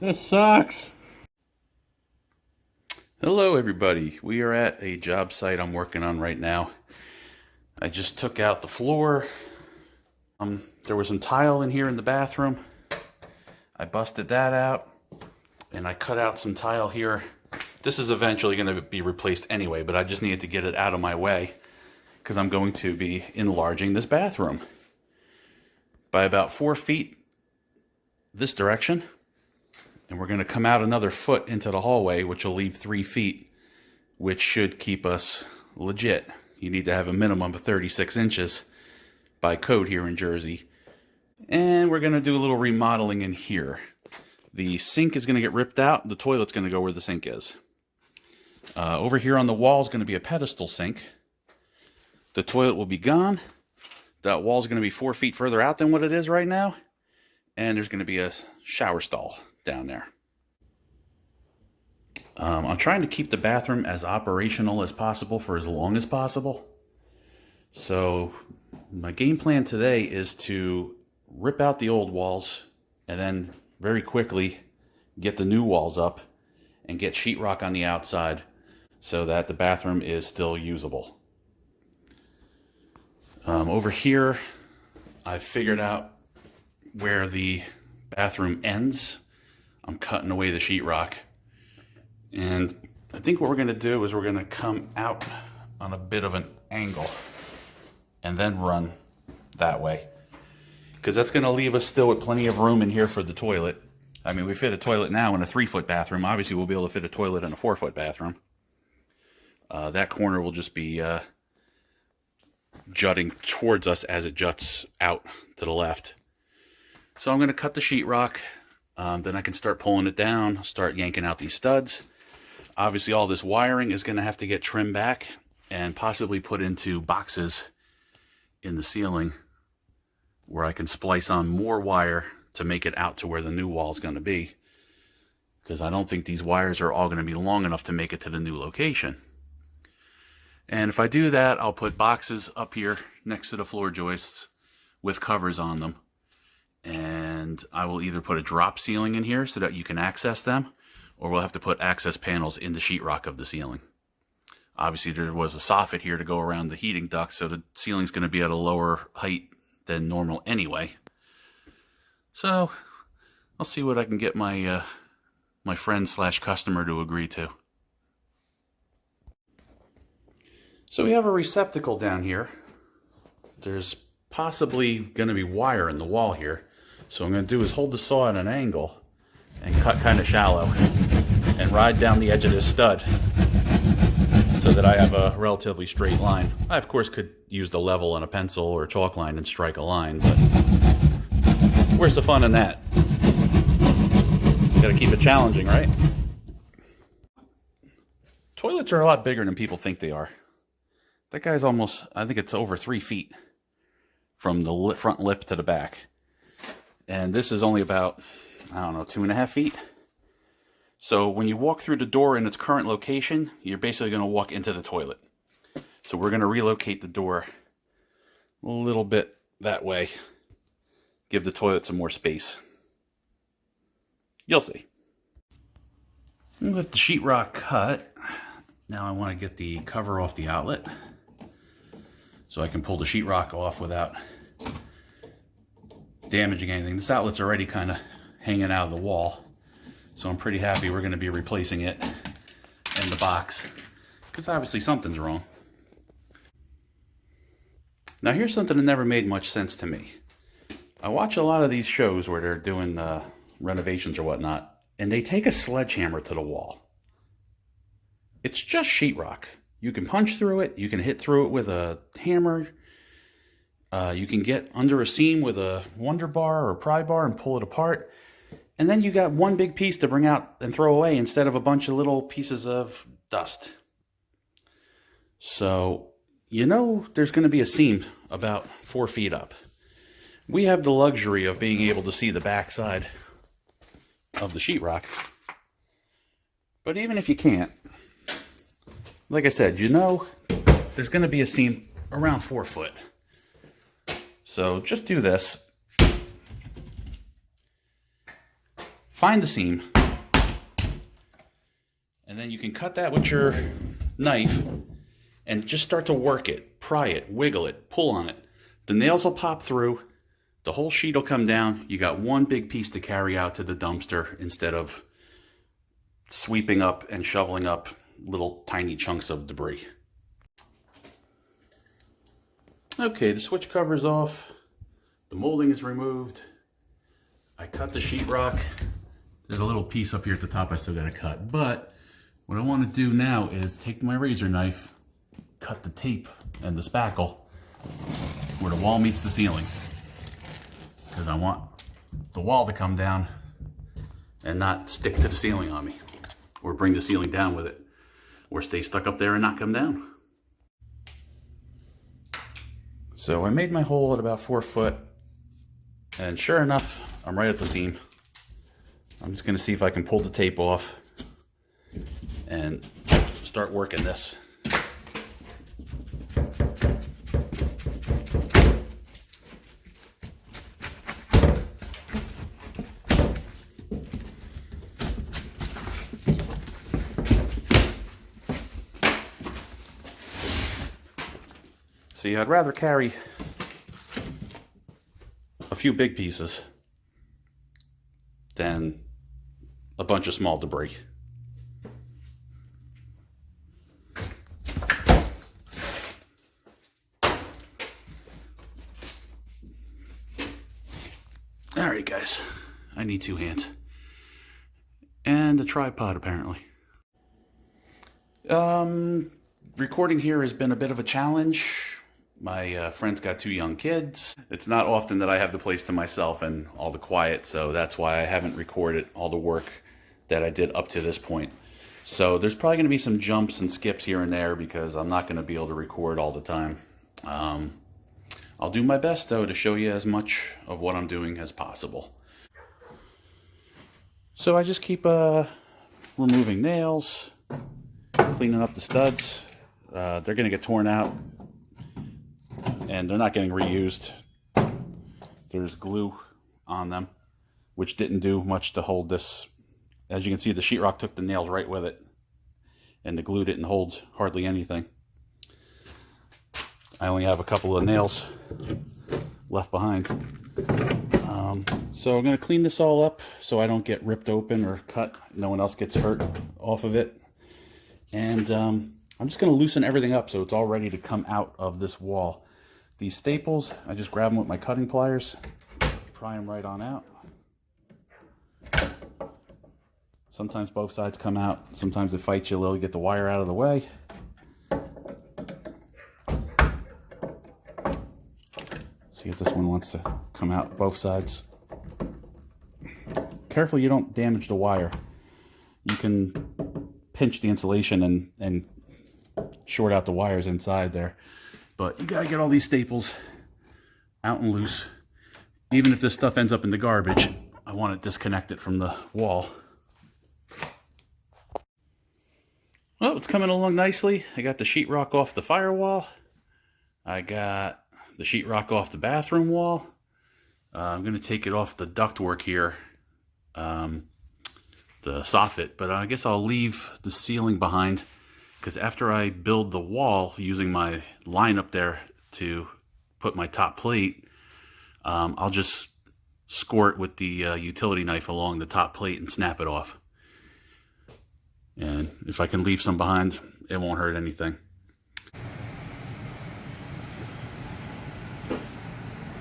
This sucks. Hello everybody, we are at a job site I'm working on right now. I just took out the floor. There was some tile in here in the bathroom. I busted that out and I cut out some tile here. This is eventually going to be replaced anyway, but I just needed to get it out of my way because I'm going to be enlarging this bathroom by about 4 feet this direction. And we're going to come out another foot into the hallway, which will leave 3 feet, which should keep us legit. You need to have a minimum of 36 inches by code here in Jersey. And we're going to do a little remodeling in here. The sink is going to get ripped out. The toilet's going to go where the sink is. Over here on the wall is going to be a pedestal sink. The toilet will be gone. That wall is going to be 4 feet further out than what it is right now. And there's going to be a shower stall down there. I'm trying to keep the bathroom as operational as possible for as long as possible. So my game plan today is to rip out the old walls and then very quickly get the new walls up and get sheetrock on the outside so that the bathroom is still usable. Over here, I've figured out where the bathroom ends. I'm cutting away the sheetrock. And I think what we're going to do is we're going to come out on a bit of an angle and then run that way. Because that's going to leave us still with plenty of room in here for the toilet. I mean, we fit a toilet now in a 3-foot bathroom. Obviously, we'll be able to fit a toilet in a 4-foot bathroom. That corner will just be jutting towards us as it juts out to the left. So I'm going to cut the sheetrock. Then I can start pulling it down, start yanking out these studs. Obviously, all this wiring is going to have to get trimmed back and possibly put into boxes in the ceiling where I can splice on more wire to make it out to where the new wall is going to be. Because I don't think these wires are all going to be long enough to make it to the new location. And if I do that, I'll put boxes up here next to the floor joists with covers on them. And I will either put a drop ceiling in here so that you can access them, or we'll have to put access panels in the sheetrock of the ceiling. Obviously, there was a soffit here to go around the heating duct, so the ceiling's going to be at a lower height than normal anyway. So I'll see what I can get my my friend / customer to agree to. So we have a receptacle down here. There's possibly going to be wire in the wall here. So what I'm going to do is hold the saw at an angle and cut kind of shallow and ride down the edge of this stud so that I have a relatively straight line. I, of course, could use the level and a pencil or a chalk line and strike a line, but where's the fun in that? Got to keep it challenging, right? Toilets are a lot bigger than people think they are. That guy's almost, I think it's over 3 feet from the front lip to the back. And this is only about, I don't know, 2.5 feet. So when you walk through the door in its current location, you're basically going to walk into the toilet. So we're going to relocate the door a little bit that way. Give the toilet some more space. You'll see. And with the sheetrock cut, now I want to get the cover off the outlet so I can pull the sheetrock off without damaging anything. This outlet's already kind of hanging out of the wall, so I'm pretty happy we're going to be replacing it in the box because obviously something's wrong. Now here's something that never made much sense to me. I watch a lot of these shows where they're doing renovations or whatnot, and they take a sledgehammer to the wall. It's just sheetrock. You can punch through it, you can hit through it with a hammer, you can get under a seam with a Wonder Bar or Pry Bar and pull it apart. And then you got one big piece to bring out and throw away instead of a bunch of little pieces of dust. So, you know there's going to be a seam about 4 feet up. We have the luxury of being able to see the backside of the sheetrock. But even if you can't, like I said, you know there's going to be a seam around 4 foot. So just do this. find the seam, and then you can cut that with your knife and just start to work it, pry it, wiggle it, pull on it. The nails will pop through, the whole sheet will come down. You got one big piece to carry out to the dumpster instead of sweeping up and shoveling up little tiny chunks of debris. Okay, the switch cover's off. The molding is removed. I cut the sheetrock. There's a little piece up here at the top I still gotta cut. But what I want to do now is take my razor knife, cut the tape and the spackle where the wall meets the ceiling. Because I want the wall to come down and not stick to the ceiling on me. Or bring the ceiling down with it. Or stay stuck up there and not come down. So I made my hole at about 4 foot. And sure enough, I'm right at the seam. I'm just going to see if I can pull the tape off and start working this. See, I'd rather carry a few big pieces than a bunch of small debris. Alright guys, I need 2 hands. And a tripod apparently. Recording here has been a bit of a challenge. My friend's got 2 young kids. It's not often that I have the place to myself and all the quiet, so that's why I haven't recorded all the work that I did up to this point. So there's probably going to be some jumps and skips here and there because I'm not going to be able to record all the time. I'll do my best though to show you as much of what I'm doing as possible. So I just keep removing nails, cleaning up the studs. They're going to get torn out. And they're not getting reused. There's glue on them, which didn't do much to hold this. As you can see, the sheetrock took the nails right with it, and the glue didn't hold hardly anything. I only have a couple of nails left behind. So I'm going to clean this all up so I don't get ripped open or cut. No one else gets hurt off of it. And I'm just going to loosen everything up so it's all ready to come out of this wall. These staples, I just grab them with my cutting pliers, pry them right on out. Sometimes both sides come out. Sometimes it fights you a little, get the wire out of the way. See if this one wants to come out both sides. Careful you don't damage the wire. You can pinch the insulation and short out the wires inside there. But you gotta get all these staples out and loose. Even if this stuff ends up in the garbage, I want it disconnected from the wall. Well, it's coming along nicely. I got the sheetrock off the firewall. I got the sheetrock off the bathroom wall. I'm gonna take it off the ductwork here, the soffit, but I guess I'll leave the ceiling behind. Because after I build the wall using my line up there to put my top plate, I'll just score it with the utility knife along the top plate and snap it off. And if I can leave some behind, it won't hurt anything.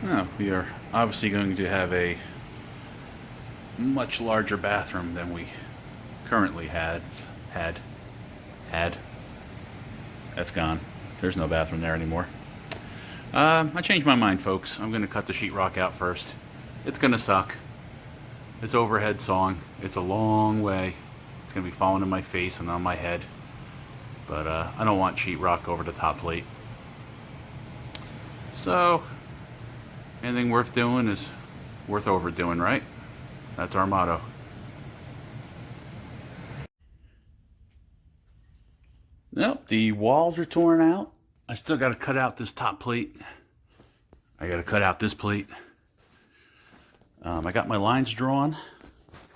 Now, we are obviously going to have a much larger bathroom than we currently had. That's gone. There's no bathroom there anymore. I changed my mind, folks. I'm going to cut the sheetrock out first. It's going to suck. It's overhead sawing. It's a long way. It's going to be falling in my face and on my head. But I don't want sheetrock over the top plate. So, anything worth doing is worth overdoing, right? That's our motto. Nope, the walls are torn out. I still got to cut out this top plate. I got to cut out this plate. I got my lines drawn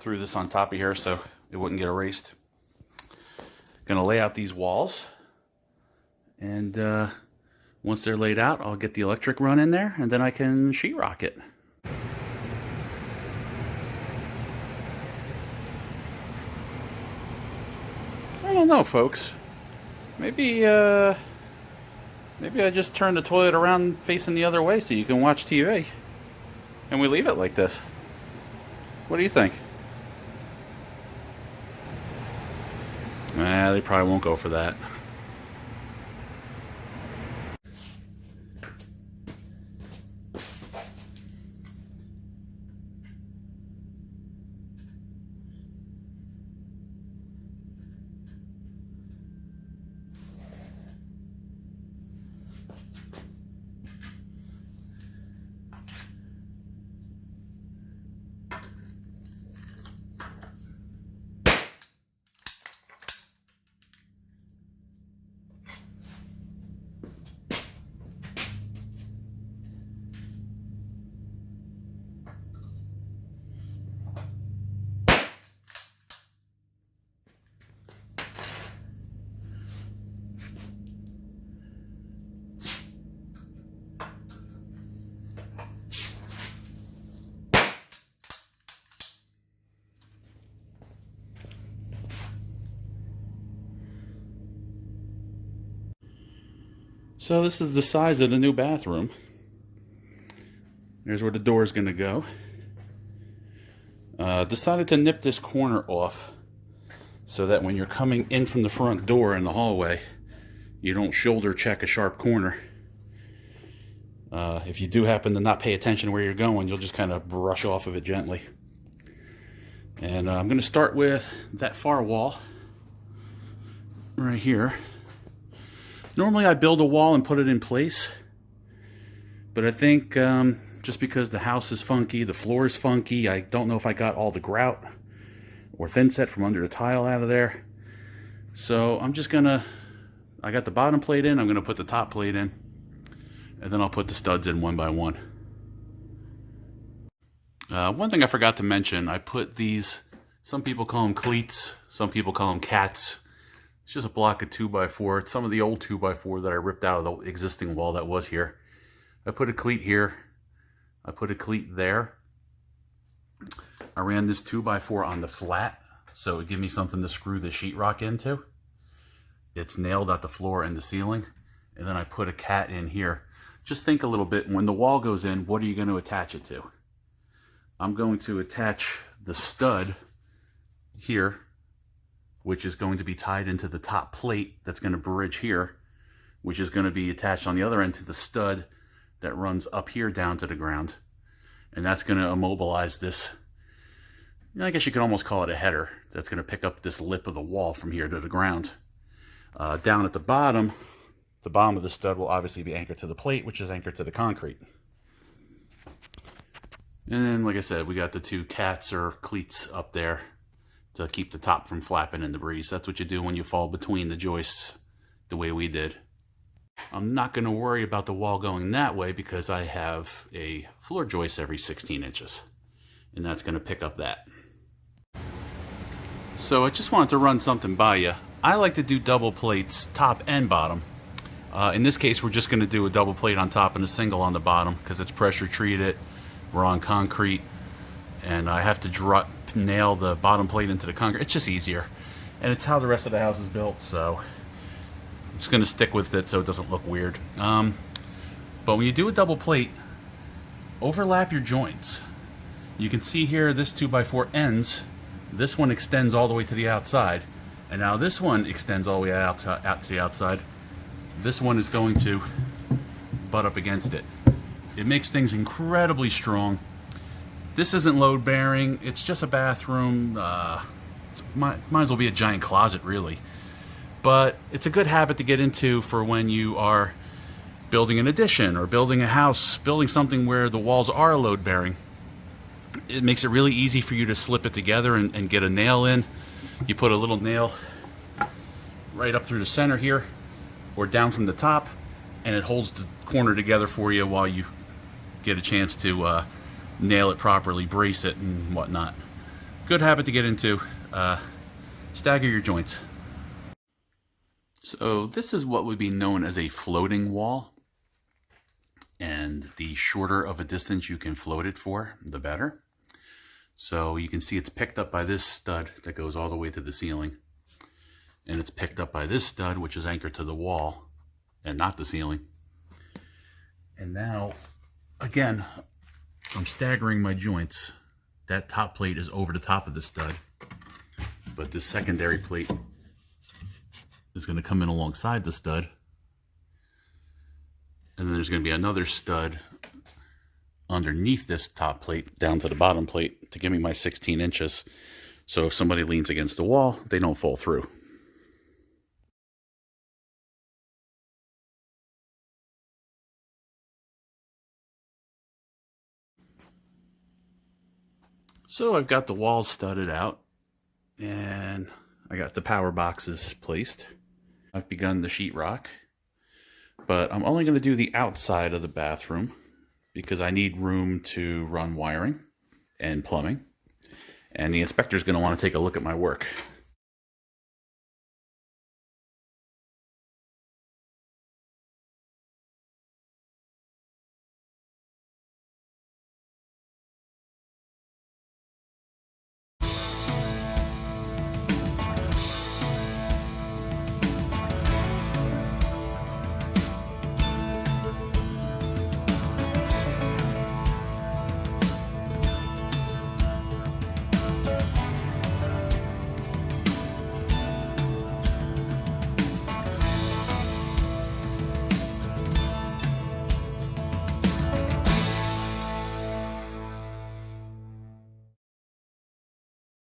threw this on top of here so it wouldn't get erased. Gonna lay out these walls, and once they're laid out, I'll get the electric run in there, and then I can sheetrock it. I don't know, folks. Maybe I just turn the toilet around facing the other way so you can watch TV, and we leave it like this. What do you think? Nah, they probably won't go for that. So this is the size of the new bathroom. There's where the door is going to go. Decided to nip this corner off so that when you're coming in from the front door in the hallway, you don't shoulder check a sharp corner. If you do happen to not pay attention where you're going, you'll just kind of brush off of it gently. And I'm going to start with that far wall right here. Normally I build a wall and put it in place, but I think just because the house is funky, the floor is funky, I don't know if I got all the grout or thin set from under the tile out of there. So I'm just gonna, I got the bottom plate in, I'm gonna put the top plate in, and then I'll put the studs in one by one. One thing I forgot to mention, I put these, some people call them cleats, some people call them cats. It's just a block of 2x4. It's some of the old 2x4 that I ripped out of the existing wall that was here. I put a cleat here. I put a cleat there. I ran this 2x4 on the flat, so it would give me something to screw the sheetrock into. It's nailed at the floor and the ceiling. And then I put a cat in here. Just think a little bit. When the wall goes in, what are you going to attach it to? I'm going to attach the stud here, which is going to be tied into the top plate that's going to bridge here, which is going to be attached on the other end to the stud that runs up here down to the ground. And that's going to immobilize this, I guess you could almost call it a header, that's going to pick up this lip of the wall from here to the ground. Down at the bottom of the stud will obviously be anchored to the plate, which is anchored to the concrete. And then, like I said, we got the two cats or cleats up there to keep the top from flapping in the breeze. That's what you do when you fall between the joists the way we did. I'm not going to worry about the wall going that way because I have a floor joist every 16 inches. And that's going to pick up that. So I just wanted to run something by you. I like to do double plates top and bottom. In this case, we're just going to do a double plate on top and a single on the bottom because it's pressure treated. We're on concrete. And I have to nail the bottom plate into the concrete. It's just easier, and it's how the rest of the house is built, so I'm just going to stick with it so it doesn't look weird. But when you do a double plate, overlap your joints. You can see here this 2x4 ends. This one extends all the way to the outside, and now this one extends all the way out to the outside. This one is going to butt up against it. It makes things incredibly strong. This isn't load bearing, it's just a bathroom, might as well be a giant closet really. But it's a good habit to get into for when you are building an addition or building a house, building something where the walls are load bearing. It makes it really easy for you to slip it together and get a nail in. You put a little nail right up through the center here or down from the top, and it holds the corner together for you while you get a chance to nail it properly, brace it and whatnot. Good habit to get into. Stagger your joints. So this is what would be known as a floating wall. And the shorter of a distance you can float it for, the better. So you can see it's picked up by this stud that goes all the way to the ceiling. And it's picked up by this stud, which is anchored to the wall and not the ceiling. And now, again, I'm staggering my joints. That top plate is over the top of the stud, but this secondary plate is going to come in alongside the stud. And then there's going to be another stud underneath this top plate down to the bottom plate to give me my 16 inches. So if somebody leans against the wall, they don't fall through. So I've got the walls studded out and I got the power boxes placed. I've begun the sheetrock, but I'm only going to do the outside of the bathroom because I need room to run wiring and plumbing. And the inspector's going to want to take a look at my work.